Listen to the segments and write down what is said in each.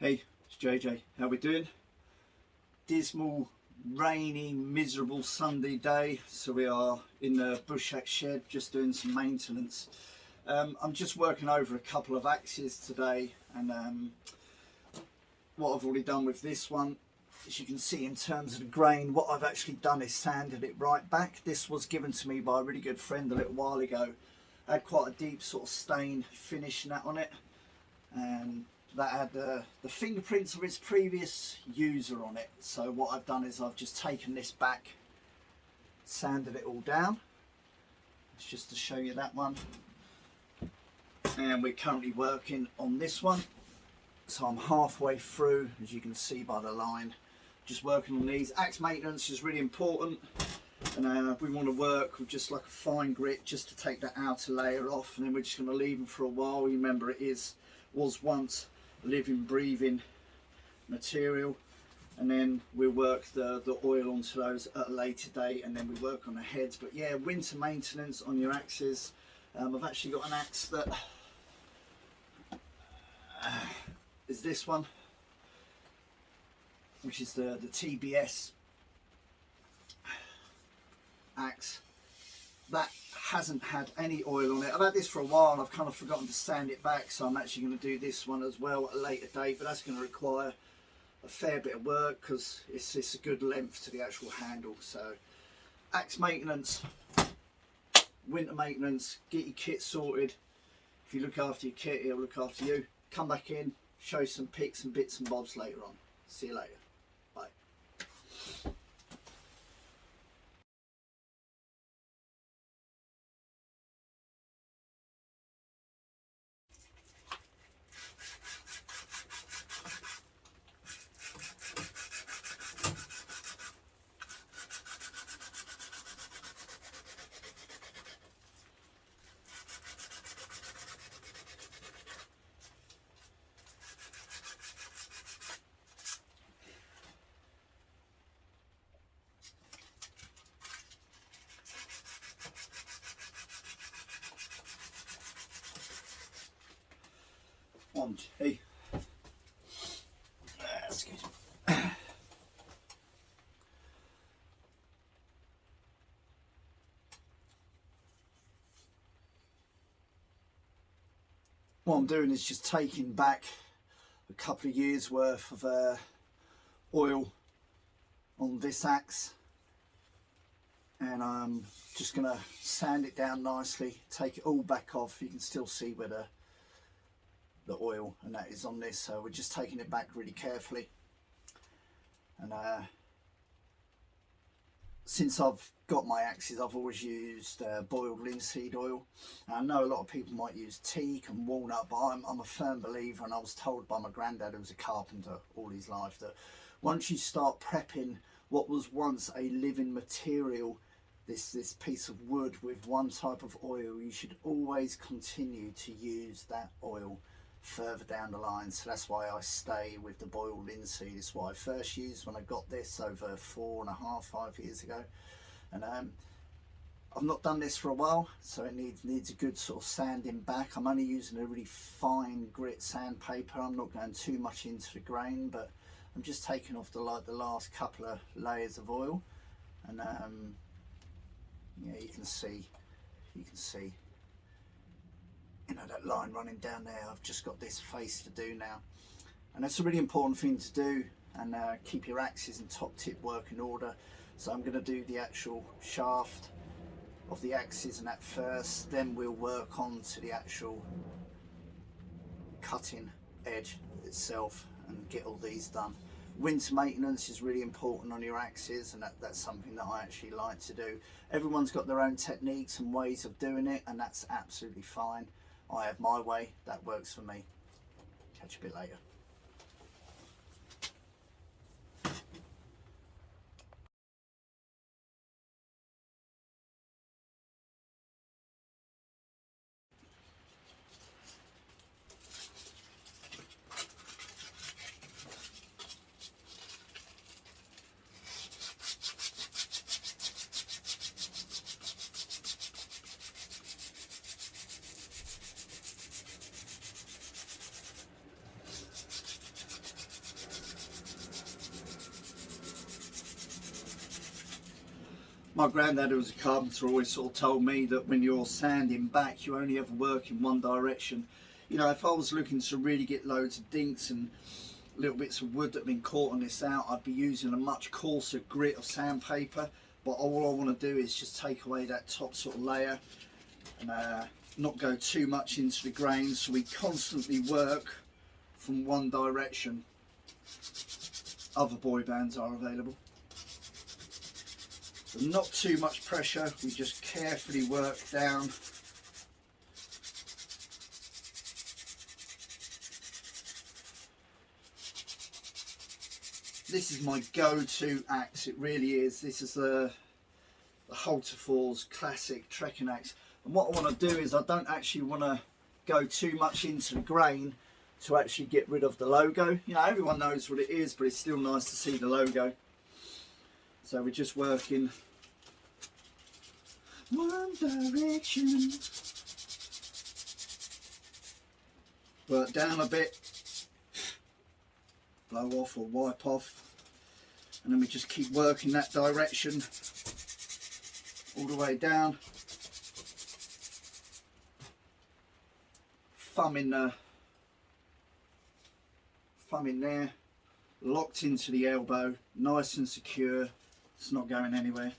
Hey, it's JJ. How we doing? Dismal, rainy, miserable Sunday day. So we are in the bushshack shed just doing some maintenance. I'm just working over a couple of axes today, and what I've already done with this one, as you can see in terms of the grain, what I've actually done is sanded it right back. This was given to me by a really good friend a little while ago. I had quite a deep sort of stain finish and that on it, and that had the fingerprints of its previous user on it. So what I've done is I've just taken this back, sanded it all down. It's just to show you that one. And we're currently working on this one. So I'm halfway through, as you can see by the line. Just working on these. Axe maintenance is really important. And we want to work with just like a fine grit just to take that outer layer off. And then we're just going to leave them for a while. Remember, was once living, breathing material, and then we'll work the oil onto those at a later date, and then we work on the heads. But yeah, winter maintenance on your axes. I've actually got an axe that is this one, which is the TBS axe. That hasn't had any oil on it. I've had this for a while and I've kind of forgotten to sand it back, so I'm actually going to do this one as well at a later date, but that's going to require a fair bit of work because it's a good length to the actual handle. So axe maintenance, winter maintenance, get your kit sorted. If you look after your kit, it'll look after you. Come back in, show you some pics and bits and bobs later on. See you later. Bye. Hey. Excuse me. What I'm doing is just taking back a couple of years worth of oil on this axe, and I'm just going to sand it down nicely, take it all back off. You can still see where the oil and that is on this, so we're just taking it back really carefully. And since I've got my axes, I've always used boiled linseed oil. And I know a lot of people might use teak and walnut, but I'm a firm believer, and I was told by my granddad, who was a carpenter all his life, that once you start prepping what was once a living material, this piece of wood, with one type of oil, you should always continue to use that oil further down the line. So that's why I stay with the boiled linseed. It's what I first used when I got this over 4.5–5 years ago, and I've not done this for a while, so it needs a good sort of sanding back. I'm only using a really fine grit sandpaper. I'm not going too much into the grain, but I'm just taking off the last couple of layers of oil, and yeah, you can see that line running down there. I've just got this face to do now, and that's a really important thing to do, and keep your axes in top tip working order. So I'm going to do the actual shaft of the axes and that first, then we'll work on to the actual cutting edge itself and get all these done. Winter maintenance is really important on your axes, and that's something that I actually like to do. Everyone's got their own techniques and ways of doing it, and that's absolutely fine. I have my way, that works for me. Catch you a bit later. My granddad, who was a carpenter, always sort of told me that when you're sanding back, you only ever work in one direction. You know, if I was looking to really get loads of dinks and little bits of wood that have been caught on this out, I'd be using a much coarser grit of sandpaper. But all I want to do is just take away that top sort of layer and not go too much into the grain, so we constantly work from one direction. Other boy bands are available. So not too much pressure, we just carefully work down. This is my go-to axe, it really is. This is the Halterfors classic trekking axe. And what I want to do is I don't actually want to go too much into the grain to actually get rid of the logo. You know, everyone knows what it is, but it's still nice to see the logo. So we're just working one direction. Work down a bit, blow off or wipe off, and then we just keep working that direction all the way down. Thumb in there, locked into the elbow, nice and secure. It's not going anywhere.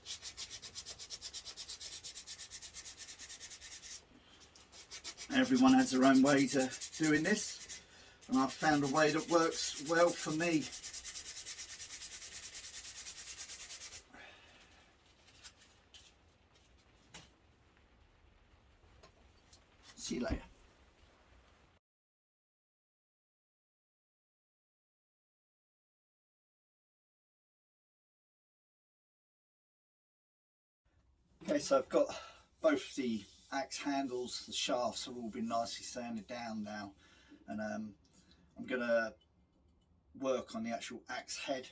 Everyone has their own way to doing this, and I've found a way that works well for me. See you later. Okay, so I've got both the axe handles, the shafts have all been nicely sanded down now, and I'm going to work on the actual axe head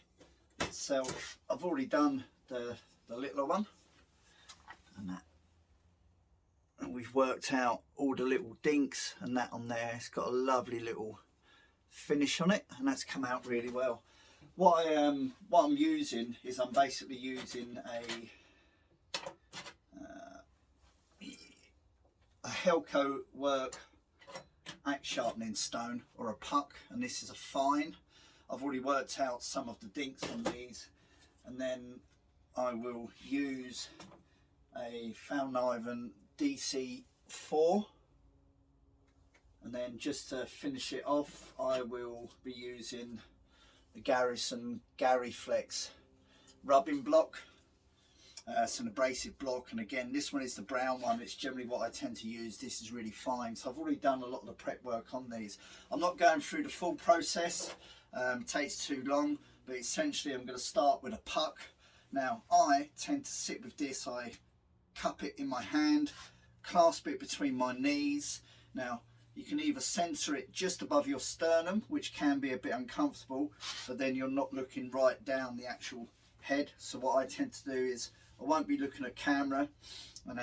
itself. I've already done the littler one, and we've worked out all the little dinks and that on there. It's got a lovely little finish on it, and that's come out really well. What I'm using is I'm basically using a Helco work axe sharpening stone, or a puck, and this is a fine. I've already worked out some of the dinks on these, and then I will use a Founniven DC4, and then just to finish it off I will be using the Garrison Flex rubbing block. It's an abrasive block, and again this one is the brown one. It's generally what I tend to use. This is really fine, so I've already done a lot of the prep work on these. I'm not going through the full process, it takes too long, but essentially I'm going to start with a puck. Now I tend to sit with this, I cup it in my hand, clasp it between my knees. Now you can either center it just above your sternum, which can be a bit uncomfortable, but then you're not looking right down the actual head. So what I tend to do is I won't be looking at camera, and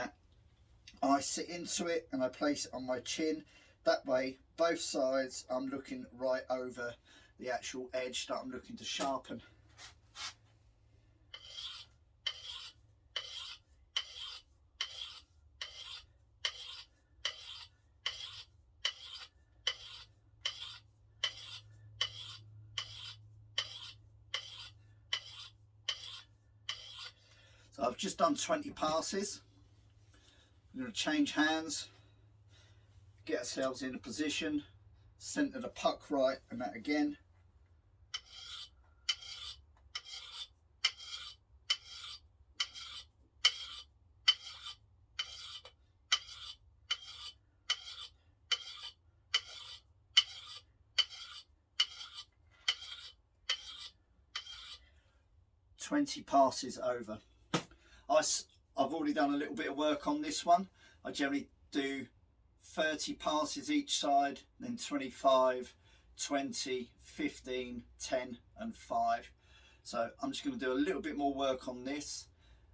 I sit into it and I place it on my chin. That way both sides I'm looking right over the actual edge that I'm looking to sharpen. So I've just done 20 passes. I'm going to change hands, get ourselves in a position, centre the puck right, and that again. "20 passes over." I've already done a little bit of work on this one. I generally do 30 passes each side, then 25, 20, 15, 10 and 5. So I'm just going to do a little bit more work on this,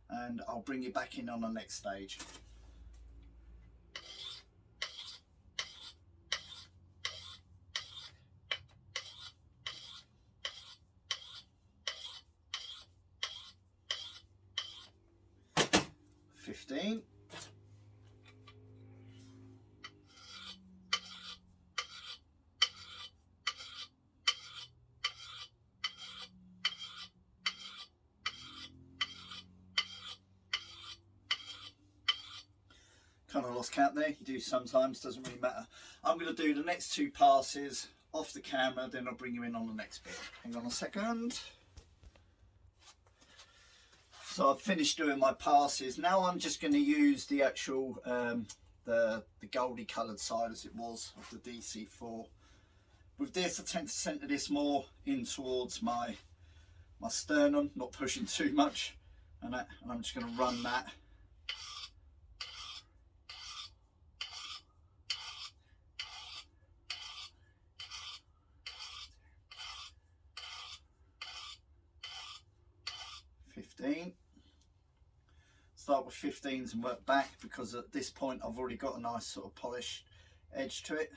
and I'll bring you back in on the next stage. 15. Kind of lost count there, you do sometimes, doesn't really matter. I'm going to do the next 2 passes off the camera, then I'll bring you in on the next bit. Hang on a second. So I've finished doing my passes. Now I'm just going to use the actual the goldy coloured side as it was of the DC4. With this I tend to centre this more in towards my sternum, not pushing too much, and I'm just going to run that. Start with 15s and work back, because at this point I've already got a nice sort of polished edge to it.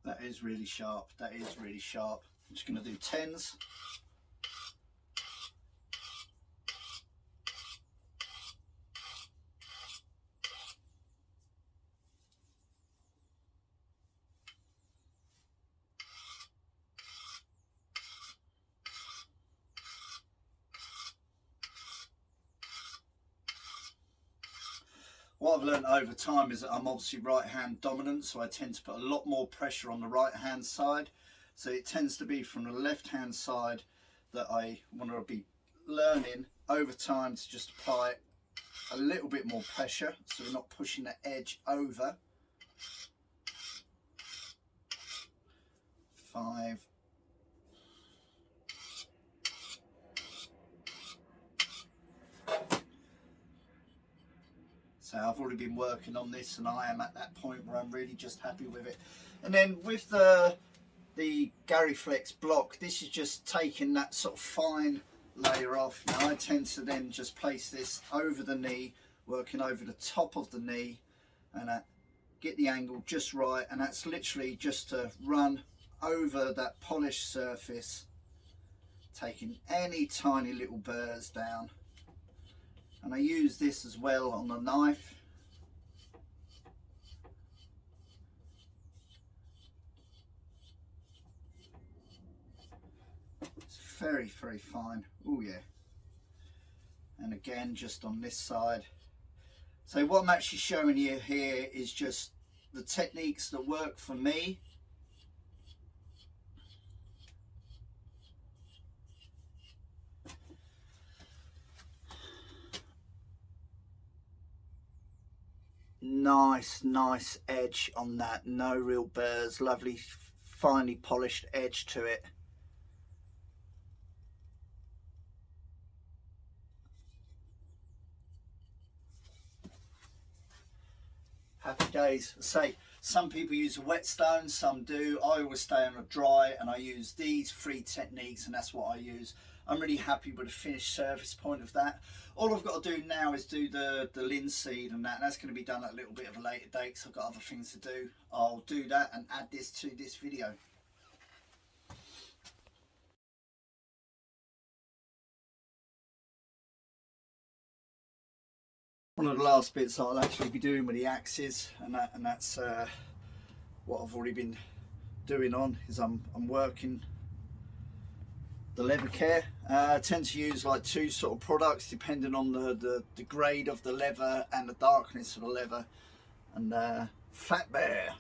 That is really sharp, that is really sharp. I'm just going to do 10s. What I've learned over time is that I'm obviously right hand dominant, so I tend to put a lot more pressure on the right hand side. So it tends to be from the left hand side that I want to be learning over time to just apply a little bit more pressure, so we're not pushing the edge over. 5. So I've already been working on this, and I am at that point where I'm really just happy with it. And then with the Gary Flex block, this is just taking that sort of fine layer off. Now I tend to then just place this over the knee, working over the top of the knee, and get the angle just right, and that's literally just to run over that polished surface, taking any tiny little burrs down. And I use this as well on the knife. It's very, very fine. Oh yeah. And again, just on this side. So what I'm actually showing you here is just the techniques that work for me. Nice edge on that, no real burrs, lovely finely polished edge to it. Happy days. Say some people use a whetstone, some do. I always stay on a dry, and I use these 3 techniques, and that's what I use. I'm really happy with the finished surface point of that. All I've got to do now is do the linseed and that's going to be done at a little bit of a later date, because I've got other things to do. I'll do that and add this to this video. One of the last bits I'll actually be doing with the axes, and that's what I've already been doing on, is I'm working the leather care. I tend to use like 2 sort of products depending on the grade of the leather and the darkness of the leather. And Fat Bear,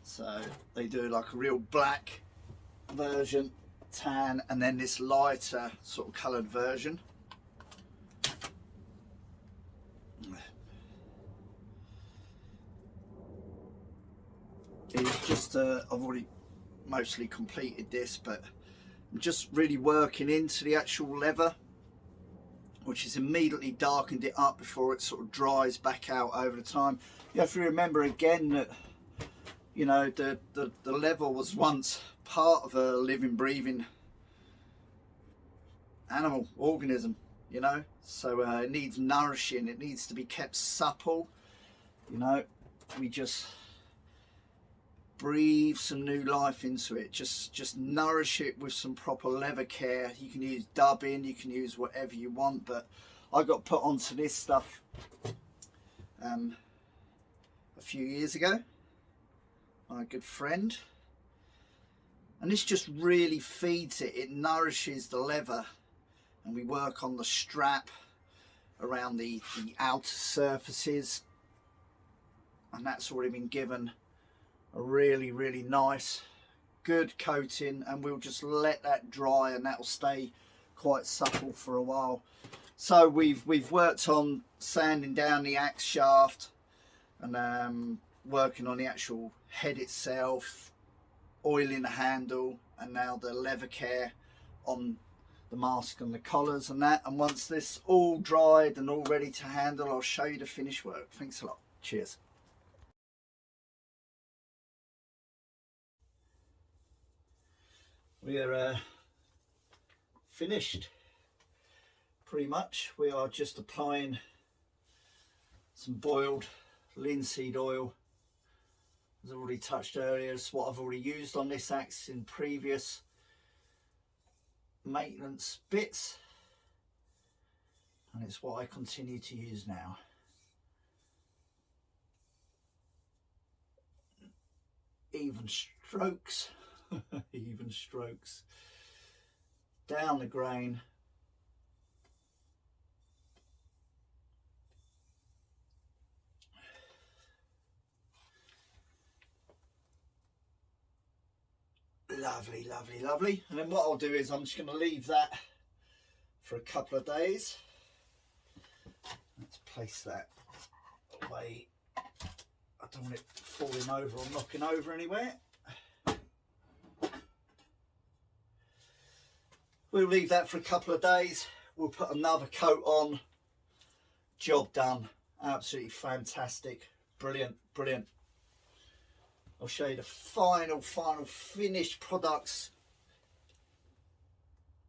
so they do like a real black version, tan, and then this lighter sort of coloured version. It's just I've already mostly completed this, but I'm just really working into the actual leather, which has immediately darkened it up before it sort of dries back out over the time. You have to remember again that, you know, the leather was once part of a living, breathing animal organism, you know, so it needs nourishing, it needs to be kept supple, you know. We just breathe some new life into it, just nourish it with some proper leather care. You can use dubbing, you can use whatever you want, but I got put onto this stuff a few years ago by a good friend, and this just really feeds it, it nourishes the leather, and we work on the strap around the outer surfaces, and that's already been given a really nice good coating, and we'll just let that dry and that will stay quite supple for a while. So we've worked on sanding down the axe shaft and working on the actual head itself, oiling the handle, and now the leather care on the mask and the collars and that. And once this all dried and all ready to handle, I'll show you the finished work. Thanks a lot. Cheers. We're finished pretty much. We are just applying some boiled linseed oil, as I already touched earlier. It's what I've already used on this axe in previous maintenance bits, and it's what I continue to use now. Even strokes. Even strokes down the grain. Lovely, lovely, lovely. And then what I'll do is I'm just going to leave that for a couple of days. Let's place that away. I don't want it falling over or knocking over anywhere. We'll leave that for a couple of days. We'll put another coat on. Job done. Absolutely fantastic. Brilliant, brilliant. I'll show you the final finished products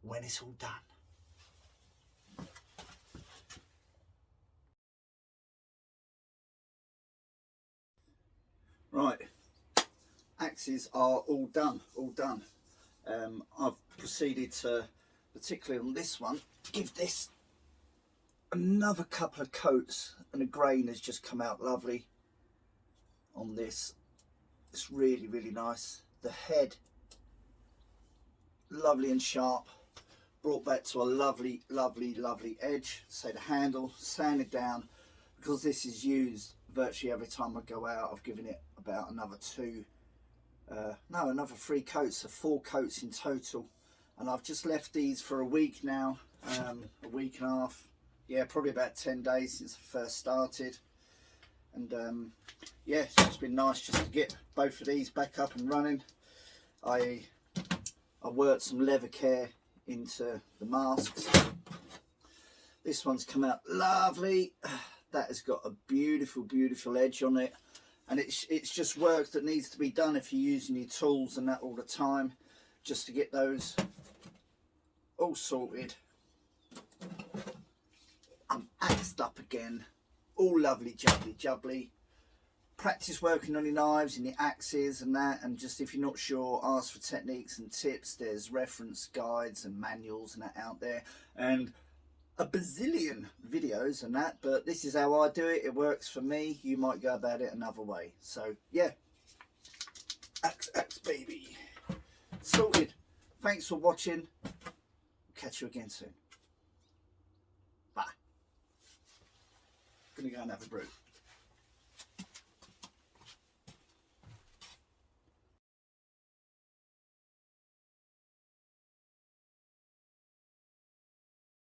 when it's all done. Right, axes are all done, I've proceeded to, particularly on this one, give this another couple of coats, and the grain has just come out lovely on this. It's really nice. The head, lovely and sharp, brought back to a lovely edge. So the handle sanded down, because this is used virtually every time I go out. I've given it about another another 3 coats, so 4 coats in total, and I've just left these for a week now, a week and a half, yeah, probably about 10 days since I first started. And yeah, it's just been nice just to get both of these back up and running. I worked some leather care into the masks. This one's come out lovely. That has got a beautiful edge on it, and it's just work that needs to be done if you're using your tools and that all the time, just to get those all sorted. I'm axed up again, all lovely jubbly. Practice working on your knives and your axes and that, and just if you're not sure, ask for techniques and tips. There's reference guides and manuals and that out there, and a bazillion videos and that, but this is how I do it. It works for me. You might go about it another way. So yeah, axe baby, sorted. Thanks for watching. Catch you again soon. Bye. Gonna go and have a brew.